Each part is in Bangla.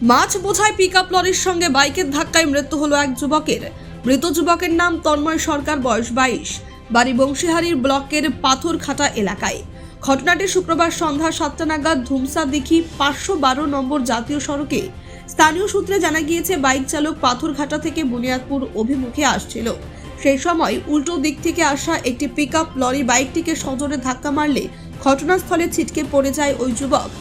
মাছ বোঝাই পিকআপ লরির সঙ্গে বাইকের ধাক্কায় মৃত্যু হলো এক যুবকের। মৃত যুবকের নাম তন্ময় সরকার, বয়স 22, বাড়ি বংশীহারির ব্লকের পাথরঘাটা এলাকায়। ঘটনাটি শুক্রবার সন্ধ্যা 7টা নাগাদ ধুমসাদিঘি 512 নম্বর জাতীয় সড়কে। স্থানীয় সূত্রে জানা গিয়েছে, বাইক চালক পাথরঘাটা থেকে বুনিয়াদপুর অভিমুখে আসছিল। সেই সময় উল্টো দিক থেকে আসা একটি পিকআপ লরি বাইকটিকে সজোরে ধাক্কা মারলে ঘটনাস্থলে ছিটকে পড়ে যায় ওই যুবক।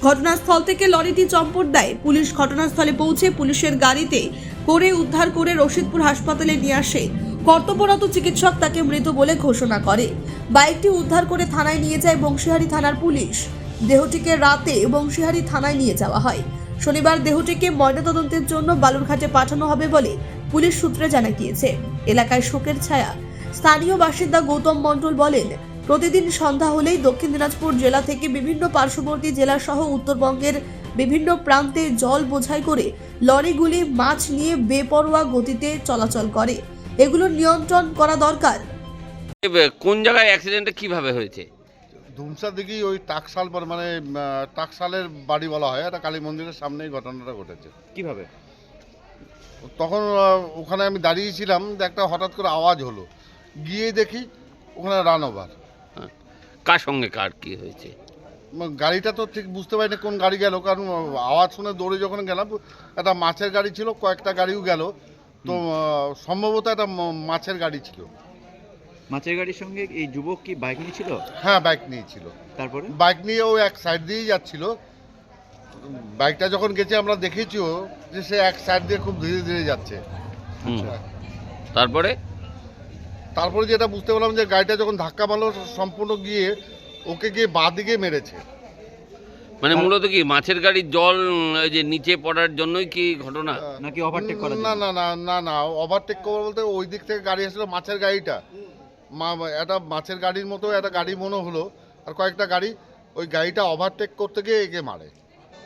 ঘটনাস্থল থেকে লরিটি চম্পট দেয়। পুলিশ ঘটনাস্থলে পৌঁছে পুলিশের গাড়িতে করে উদ্ধার করে রশিদপুর হাসপাতালে নিয়ে আসে। কর্তব্যরত চিকিৎসক তাকে মৃত বলে ঘোষণা করে। বাইকটি উদ্ধার করে থানায় নিয়ে যায় বংশীহারি থানার পুলিশ। দেহটিকে রাতে বংশীহারি থানায় নিয়ে যাওয়া হয়। শনিবার দেহটিকে ময়নাতদন্তের জন্য বালুরঘাটে পাঠানো হবে বলে পুলিশ সূত্রে জানা গিয়েছে। এলাকায় শোকের ছায়া। স্থানীয় বাসিন্দা গৌতম মণ্ডল বলেন, প্রতিদিন সন্ধ্যা হলেই দক্ষিণ দিনাজপুর জেলা থেকে বিভিন্ন পার্শ্ববর্তী জেলা সহ উত্তরবঙ্গের বিভিন্ন প্রান্তে জল বোঝাই করে লরিগুলি মাছ নিয়ে বেপরোয়া গতিতে চলাচল করে। এগুলো নিয়ন্ত্রণ করা দরকার। কোন জায়গায় অ্যাক্সিডেন্টটা কিভাবে হয়েছে? ধুমসাদিঘি ওই টাকশাল মানে টাকশালের বাড়ি বলা হয়, একটা কালী মন্দিরের সামনেই ঘটনাটা ঘটেছে। কিভাবে? তখন ওখানে আমি দাঁড়িয়েছিলাম, একটা হঠাৎ করে আওয়াজ হলো, গিয়ে দেখি ওখানে রান ওভার। কার সঙ্গে কার কি হয়েছে? গাড়িটা তো ঠিক বুঝতে পারিনি কোন গাড়ি গেল, কারণ আওয়াজ শুনে দৌড়ে যখন গেলাম, একটা মাছের গাড়ি ছিল, কয়েকটা গাড়িও গেল, তো সম্ভবত একটা মাছের গাড়ি ছিল। মাছের গাড়ির সঙ্গে এই যুবক কি বাইক নিয়েছিল? হ্যাঁ, বাইক নিয়েছিল। তারপরে বাইক নিয়ে ও এক সাইড দিয়েই যাচ্ছিল। বাইকটা যখন গেছে আমরা দেখেছিও যে সে এক সাইড দিয়ে খুব ধীরে ধীরে যাচ্ছে। তারপরে যেটা বুঝতে পারলাম যে গাড়িটা যখন ধাক্কা মারলো, সম্পূর্ণ গিয়ে ওকে গিয়ে বাঁ দিকে মেরেছে। মানে মূলত কি মাছের গাড়ির জল যে নিচে পড়ার জন্যই কি ঘটনা, নাকি ওভারটেক করা? না না না না না, ওভারটেক করা বলতে ওই দিক থেকে গাড়ি আসলো, মাছের গাড়িটা একটা মাছের গাড়ির মতো একটা গাড়ি মনে হলো, আর কয়েকটা গাড়ি, ওই গাড়িটা ওভারটেক করতে গিয়ে একে মারে।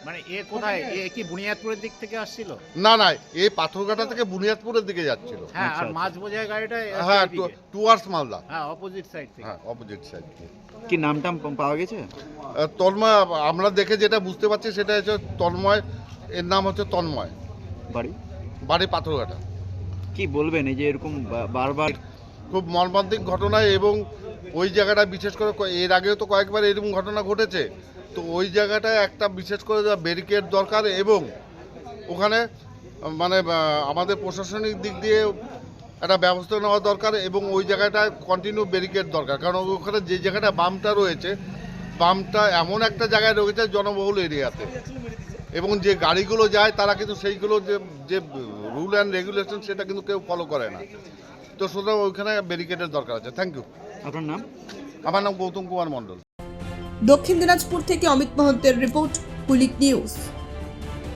মানে এ কোথায়, এ কি বুনিয়াদপুরের দিক থেকে আসছিল? না না, এই পাথরঘাটা থেকে বুনিয়াদপুরের দিকে যাচ্ছিল। হ্যাঁ, আর মাছ বোঝাই গাড়িটা হ্যাঁ, টুয়ার্ডস মালদা। হ্যাঁ, অপোজিট সাইড থেকে। হ্যাঁ, অপোজিট সাইড থেকে। কি নামটাম পাওয়া গেছে? তন্ময়, আমরা দেখে যেটা বুঝতে পারছি সেটা হচ্ছে তন্ময়, এর নাম হচ্ছে তন্ময়, বাড়ি পাথরঘাটা। কি বলবেন এই যে এরকম বারবার? খুব মর্মান্তিক ঘটনা, এবং ওই জায়গাটা বিশেষ করে এর আগেও তো কয়েকবার এরকম ঘটনা ঘটেছে, তো ওই জায়গাটায় একটা বিশেষ করে ব্যারিকেড দরকার, এবং ওখানে মানে আমাদের প্রশাসনিক দিক দিয়ে একটা ব্যবস্থা নেওয়া দরকার, এবং ওই জায়গাটায় কন্টিনিউ ব্যারিকেড দরকার, কারণ ওখানে যে জায়গাটা বামটা রয়েছে, বামটা এমন একটা জায়গায় রয়েছে জনবহুল এরিয়াতে, এবং যে গাড়িগুলো যায় তারা কিন্তু সেইগুলো যে রুল অ্যান্ড রেগুলেশন সেটা কিন্তু কেউ ফলো করে না, তো সুতরাং ওইখানে ব্যারিকেডের দরকার আছে। Thank you. আপনার নাম? আমার নাম গৌতম কুমার মণ্ডল। দক্ষিণ দিনাজপুর থেকে অমিত মহন্তের রিপোর্ট, কুলিক নিউজ।